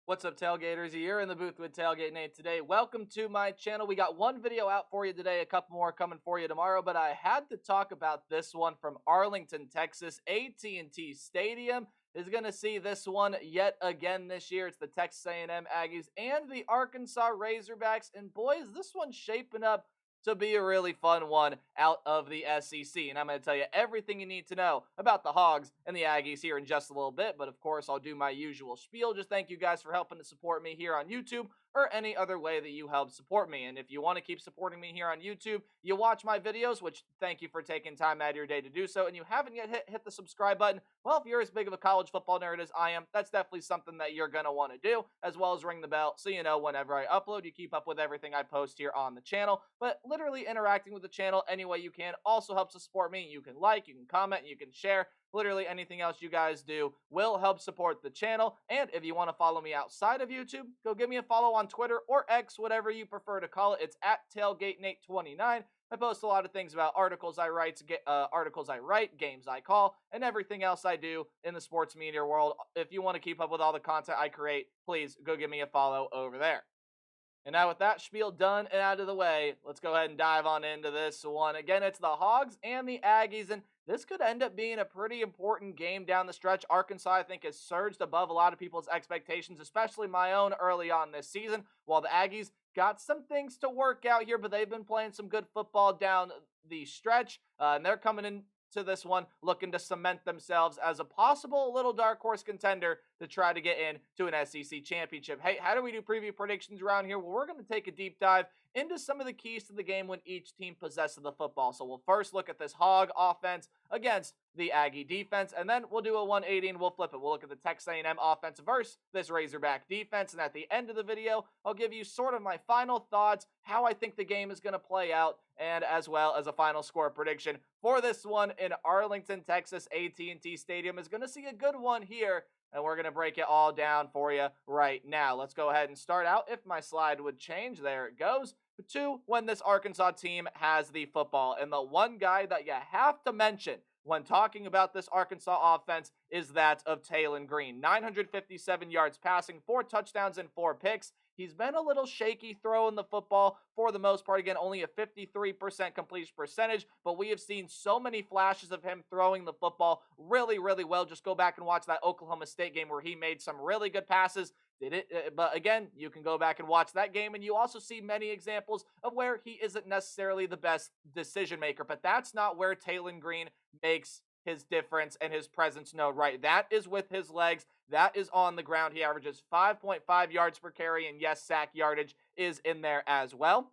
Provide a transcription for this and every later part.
What's up, Tailgaters? You're in the booth with Tailgate Nate today. Welcome to my channel. We got one video out for you today, a couple more coming for you tomorrow, but I had to talk about this one from Arlington, Texas. AT&T Stadium is going to see this one yet again this year. It's the Texas A&M Aggies and the Arkansas Razorbacks, and boys, this one's shaping up to be a really fun one out of the SEC. And I'm going to tell you everything you need to know about the Hogs and the Aggies here in just a little bit. But of course, I'll do my usual spiel. Just thank you guys for helping to support me here on YouTube or any other way that you help support me. And if you want to keep supporting me here on YouTube, you watch my videos, which thank you for taking time out of your day to do so, and you haven't yet hit the subscribe button, well, if you're as big of a college football nerd as I am, that's definitely something that you're going to want to do, as well as ring the bell so you know whenever I upload, you keep up with everything I post here on the channel. But literally interacting with the channel any way you can also helps to support me. You can like, you can comment, you can share. Literally anything else you guys do will help support the channel. And if you want to follow me outside of YouTube, go give me a follow on Twitter or X, whatever you prefer to call it. It's at TailgateNate29. I post a lot of things about articles I write, games I call, and everything else I do in the sports media world. If you want to keep up with all the content I create, please go give me a follow over there. And now with that spiel done and out of the way, let's go ahead and dive on into this one. Again, it's the Hogs and the Aggies, and this could end up being a pretty important game down the stretch. Arkansas, I think, has surged above a lot of people's expectations, especially my own early on this season, while the Aggies got some things to work out here, but they've been playing some good football down the stretch, and they're coming in to this one looking to cement themselves as a possible little dark horse contender to try to get into an SEC championship. Hey, how do we do preview predictions around here? Well, we're going to take a deep dive into some of the keys to the game when each team possesses the football. So we'll first look at this Hog offense against the Aggie defense, and then we'll do a 180 and we'll flip it. We'll look at the Texas A&M offense versus this Razorback defense, and at the end of the video, I'll give you sort of my final thoughts, how I think the game is going to play out, and as well as a final score prediction for this one in Arlington, Texas. AT&T Stadium is going to see a good one here, and we're going to break it all down for you right now. Let's go ahead and start out. If my slide would change, there it goes. To when this Arkansas team has the football. And the one guy that you have to mention when talking about this Arkansas offense is that of Tailgate Green. 957 yards passing, 4 touchdowns and 4 picks. He's been a little shaky throwing the football for the most part. Again, only a 53% completion percentage, but we have seen so many flashes of him throwing the football really, really well. Just go back and watch that Oklahoma State game where he made some really good passes. But again, you can go back and watch that game, and you also see many examples of where he isn't necessarily the best decision maker. But that's not where Tailgate Green makes his difference and his presence known, right? That is with his legs. That is on the ground. He averages 5.5 yards per carry, and yes, sack yardage is in there as well.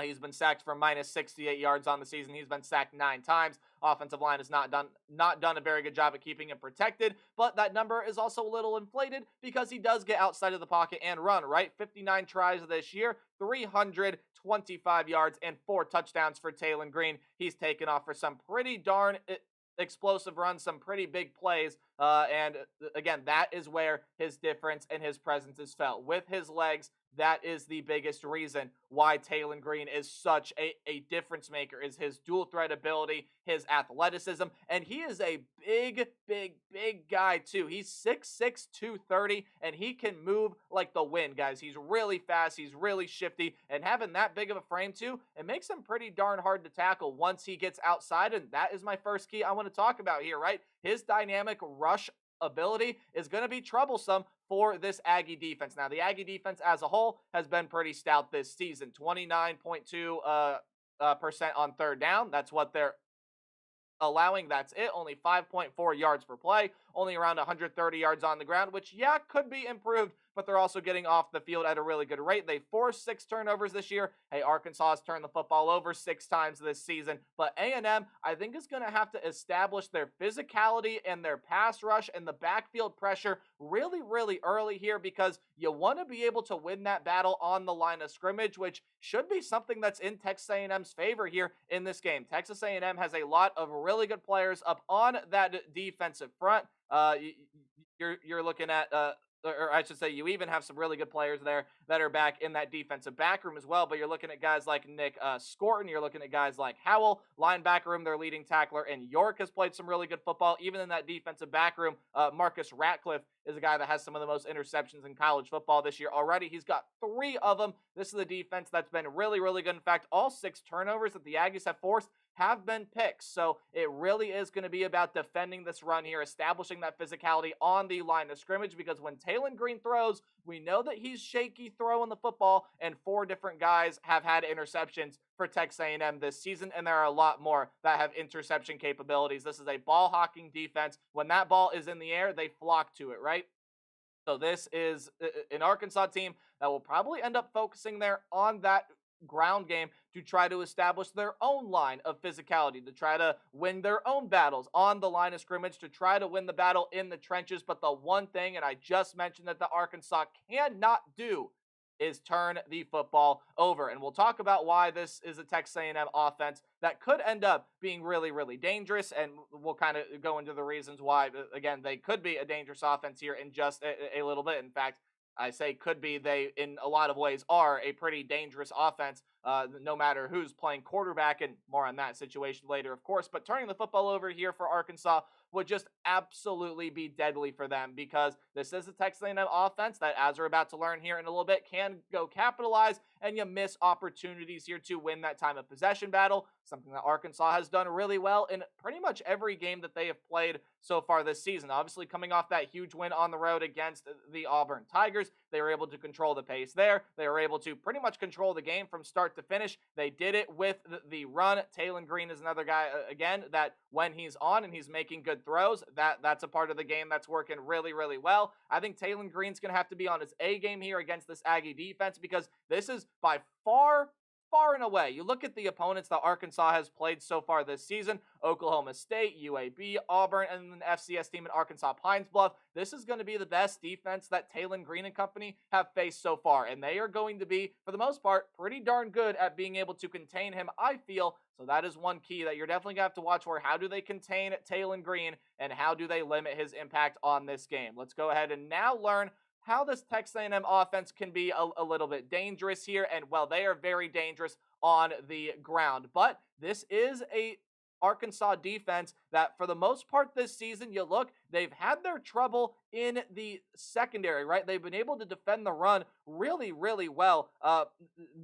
He's been sacked for minus 68 yards on the season. He's been sacked 9 times. Offensive line has not done a very good job at keeping him protected, but that number is also a little inflated because he does get outside of the pocket and run, right? 59 tries this year, 325 yards, and 4 touchdowns for Tailgate Green. He's taken off for some pretty darn explosive runs, some pretty big plays, and again, that is where his difference and his presence is felt. With his legs, that is the biggest reason why Tailgate Green is such a difference maker, is his dual threat ability, his athleticism, and he is a big guy too. He's 6'6", 230, and he can move like the wind, guys. He's really fast, he's really shifty, and having that big of a frame too, it makes him pretty darn hard to tackle once he gets outside, and that is my first key I want to talk about here, right? His dynamic rush ability is going to be troublesome for this Aggie defense. Now, the Aggie defense as a whole has been pretty stout this season. 29.2% on third down. That's what they're allowing. That's it. Only 5.4 yards per play. Only around 130 yards on the ground, which, yeah, could be improved, but they're also getting off the field at a really good rate. They forced 6 turnovers this year. Hey, Arkansas has turned the football over 6 times this season, but A&M, I think, is going to have to establish their physicality and their pass rush and the backfield pressure really, really early here, because you want to be able to win that battle on the line of scrimmage, which should be something that's in Texas A&M's favor here in this game. Texas A&M has a lot of really good players up on that defensive front. You're looking at or I should say, you even have some really good players there that are back in that defensive back room as well. But you're looking at guys like Nick Scorton. You're looking at guys like Howell, linebacker room, their leading tackler, and York has played some really good football. Even in that defensive back room, Marcus Ratcliffe is a guy that has some of the most interceptions in college football this year already. He's got 3 of them. This is a defense that's been really, really good. In fact, all 6 turnovers that the Aggies have forced have been picks. So it really is going to be about defending this run here, establishing that physicality on the line of scrimmage, because when Tailon Green throws, we know that he's shaky throwing the football, and 4 different guys have had interceptions for Texas A&M this season, and there are a lot more that have interception capabilities. This is a ball hawking defense. When that ball is in the air, they flock to it, right? So this is an Arkansas team that will probably end up focusing there on that ground game to try to establish their own line of physicality, to try to win their own battles on the line of scrimmage, to try to win the battle in the trenches. But the one thing, and I just mentioned that the Arkansas cannot do, is turn the football over. And we'll talk about why this is a Texas A&M offense that could end up being really, really dangerous. And we'll kind of go into the reasons why, again, they could be a dangerous offense here in just a little bit. In fact, I say could be. They, in a lot of ways, are a pretty dangerous offense, no matter who's playing quarterback, and more on that situation later, of course. But turning the football over here for Arkansas would just absolutely be deadly for them, because this is a Texas A&M offense that, as we're about to learn here in a little bit, can go capitalize, and you miss opportunities here to win that time of possession battle, something that Arkansas has done really well in pretty much every game that they have played so far this season. Obviously, coming off that huge win on the road against the Auburn Tigers, they were able to control the pace there. They were able to pretty much control the game from start to finish. They did it with the run. Tailon Green is another guy, again, that when he's on and he's making good throws, that's a part of the game that's working really, really well. I think Tailon Green's going to have to be on his A game here against this Aggie defense, because this is by far and away. You look at the opponents that Arkansas has played so far this season: Oklahoma State, UAB, Auburn, and then the FCS team at Arkansas Pines Bluff. This is going to be the best defense that Tailon Green and company have faced so far, and they are going to be, for the most part, pretty darn good at being able to contain him, I feel. So that is one key that you're definitely going to have to watch for. How do they contain Tailon Green, and how do they limit his impact on this game? Let's go ahead and now learn how this Texas A&M offense can be a little bit dangerous here. And, well, they are very dangerous on the ground. But this is a Arkansas defense that, for the most part this season, you look, they've had their trouble in the secondary, right? They've been able to defend the run really, really well.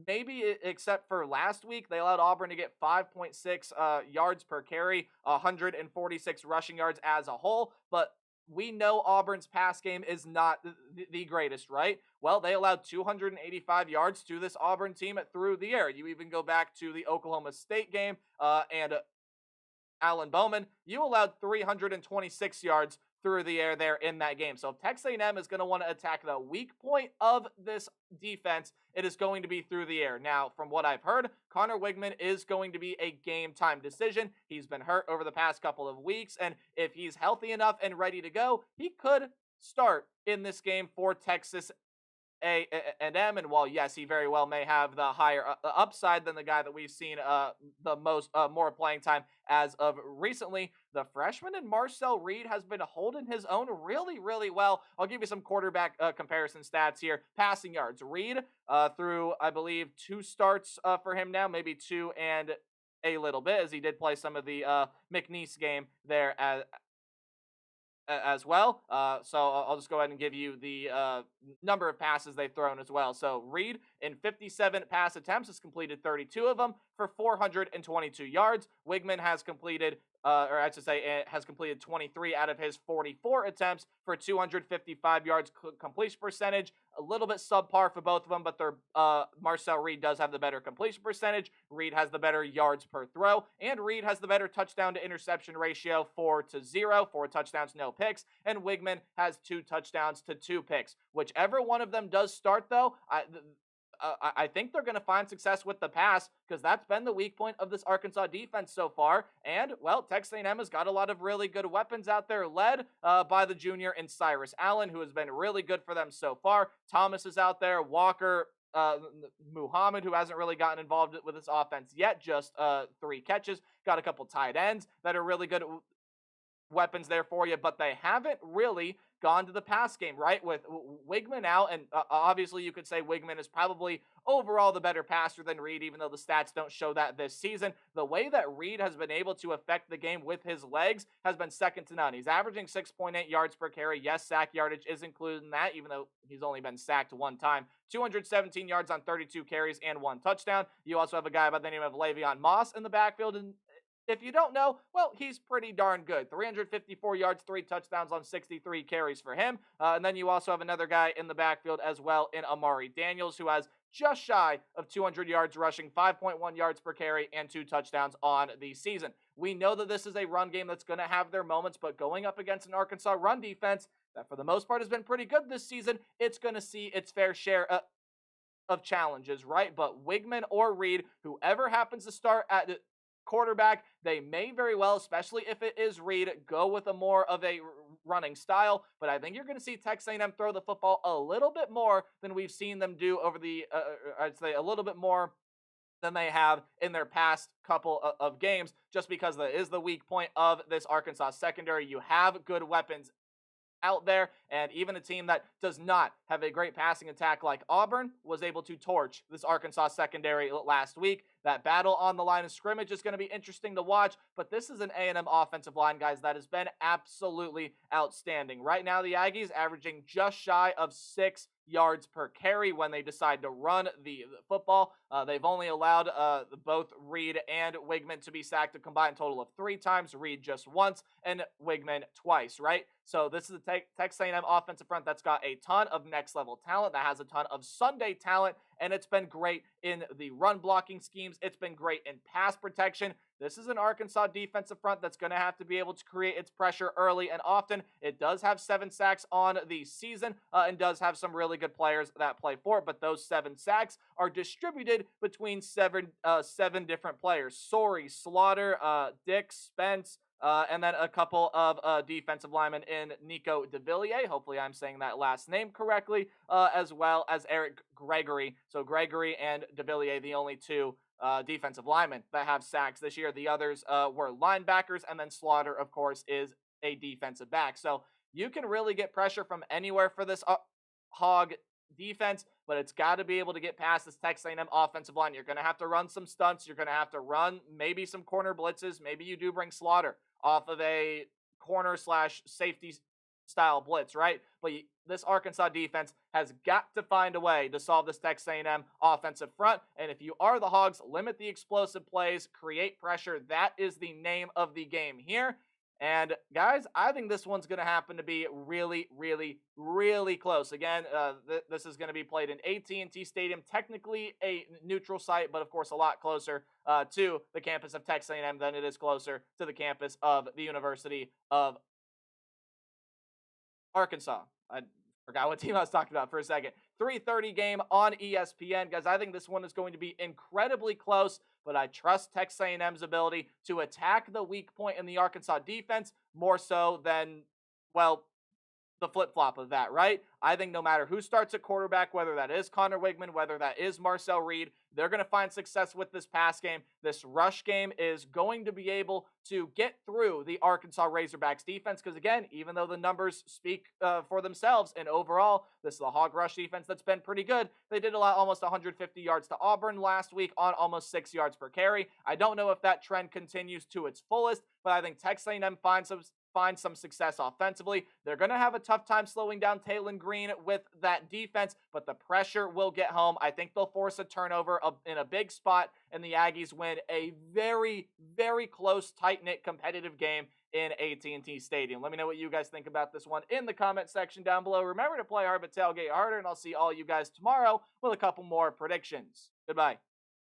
Maybe except for last week, they allowed Auburn to get 5.6 yards per carry, 146 rushing yards as a whole. But we know Auburn's pass game is not the greatest, right? Well, they allowed 285 yards to this Auburn team through the air. You even go back to the Oklahoma State game and Alan Bowman, you allowed 326 yards through the air there in that game. So if Texas A&M is going to want to attack the weak point of this defense, it is going to be through the air. Now, from what I've heard, Connor Wigman is going to be a game-time decision. He's been hurt over the past couple of weeks, and if he's healthy enough and ready to go, he could start in this game for Texas A&M. And while, yes, he very well may have the higher upside than the guy that we've seen the most more playing time as of recently, the freshman in Marcel Reed has been holding his own really, really well. I'll give you some quarterback comparison stats here. Passing yards. Reed through, I believe, 2 starts for him now, maybe 2 and a little bit, as he did play some of the McNeese game there as well. So I'll just go ahead and give you the number of passes they've thrown as well. So Reed, in 57 pass attempts, has completed 32 of them for 422 yards. Wigman has completed, or I should say, has completed 23 out of his 44 attempts for 255 yards completion percentage. A little bit subpar for both of them, but Marcel Reed does have the better completion percentage. Reed has the better yards per throw, and Reed has the better touchdown to interception ratio, 4-0, 4 touchdowns, no picks, and Wigman has 2 touchdowns to 2 picks. Whichever one of them does start, though, I think they're going to find success with the pass, because that's been the weak point of this Arkansas defense so far. And, well, Texas A&M has got a lot of really good weapons out there, led by the junior in Cyrus Allen, who has been really good for them so far. Thomas is out there. Walker, Muhammad, who hasn't really gotten involved with this offense yet, just 3 catches. Got a couple tight ends that are really good weapons there for you, but they haven't really gone to the pass game, right? With Wigman out, and obviously you could say Wigman is probably overall the better passer than Reed, even though the stats don't show that this season. The way that Reed has been able to affect the game with his legs has been second to none. He's averaging 6.8 yards per carry. Yes, sack yardage is included in that, even though he's only been sacked one time. 217 yards on 32 carries and 1 touchdown. You also have a guy by the name of Le'Veon Moss in the backfield, and if you don't know, well, he's pretty darn good. 354 yards, 3 touchdowns on 63 carries for him. And then you also have another guy in the backfield as well in Amari Daniels, who has just shy of 200 yards rushing, 5.1 yards per carry, and 2 touchdowns on the season. We know that this is a run game that's going to have their moments, but going up against an Arkansas run defense that for the most part has been pretty good this season, it's going to see its fair share of challenges, right? But Wigman or Reed, whoever happens to start at quarterback, they may very well, especially if it is Reed, go with a more of a running style. But I think you're going to see Texas A&M throw the football a little bit more than we've seen them do over the, I'd say a little bit more than they have in their past couple of games, just because that is the weak point of this Arkansas secondary. You have good weapons out there, and even a team that does not have a great passing attack like Auburn was able to torch this Arkansas secondary last week. That battle on the line of scrimmage is going to be interesting to watch, but this is an A&M offensive line, guys, that has been absolutely outstanding. Right now, the Aggies averaging just shy of 6 yards per carry when they decide to run the football. They've only allowed both Reed and Wigman to be sacked a combined total of 3 times, Reed just once, and Wigman twice, right? So this is a Texas A&M offensive front that's got a ton of next-level talent, that has a ton of Sunday talent, and it's been great in the run blocking schemes. It's been great in pass protection. This is an Arkansas defensive front that's going to have to be able to create its pressure early and often. It does have 7 sacks on the season and does have some really good players that play for it, but those 7 sacks are distributed between seven different players. Sorey, Slaughter, Dix, Spence, and then a couple of defensive linemen in Nico DeVilliers. Hopefully I'm saying that last name correctly, as well as Eric Gregory. So Gregory and DeVilliers, the only 2 defensive linemen that have sacks this year. The others were linebackers, and then Slaughter, of course, is a defensive back. So you can really get pressure from anywhere for this Hog defense, but it's got to be able to get past this Texas A&M offensive line. You're going to have to run some stunts. You're going to have to run maybe some corner blitzes. Maybe you do bring Slaughter off of a corner / safety style blitz, right? But this Arkansas defense has got to find a way to solve this Texas A&M offensive front. And if you are the Hogs, limit the explosive plays, create pressure. That is the name of the game here. And guys, I think this one's going to happen to be really, really, really close. Again, this is going to be played in AT&T Stadium, technically a neutral site, but of course a lot closer to the campus of Texas A&M than it is closer to the campus of the University of Arkansas. I forgot what team I was talking about for a second. 3:30 game on ESPN. Guys, I think this one is going to be incredibly close, but I trust Texas A&M's ability to attack the weak point in the Arkansas defense more so than, well, the flip-flop of that, right? I think no matter who starts at quarterback, whether that is Connor Wigman, whether that is Marcel Reed, they're going to find success with this pass game. This rush game is going to be able to get through the Arkansas Razorbacks defense because, again, even though the numbers speak for themselves and overall, this is a Hog rush defense that's been pretty good. They did allow almost 150 yards to Auburn last week on almost 6 yards per carry. I don't know if that trend continues to its fullest, but I think Texas A&M finds some success offensively. They're going to have a tough time slowing down Taylon Green with that defense, but the pressure will get home. I think they'll force a turnover in a big spot, and the Aggies win a very, very close, tight-knit, competitive game in AT&T Stadium. Let me know what you guys think about this one in the comment section down below. Remember to play hard but tailgate harder, and I'll see all you guys tomorrow with a couple more predictions. Goodbye.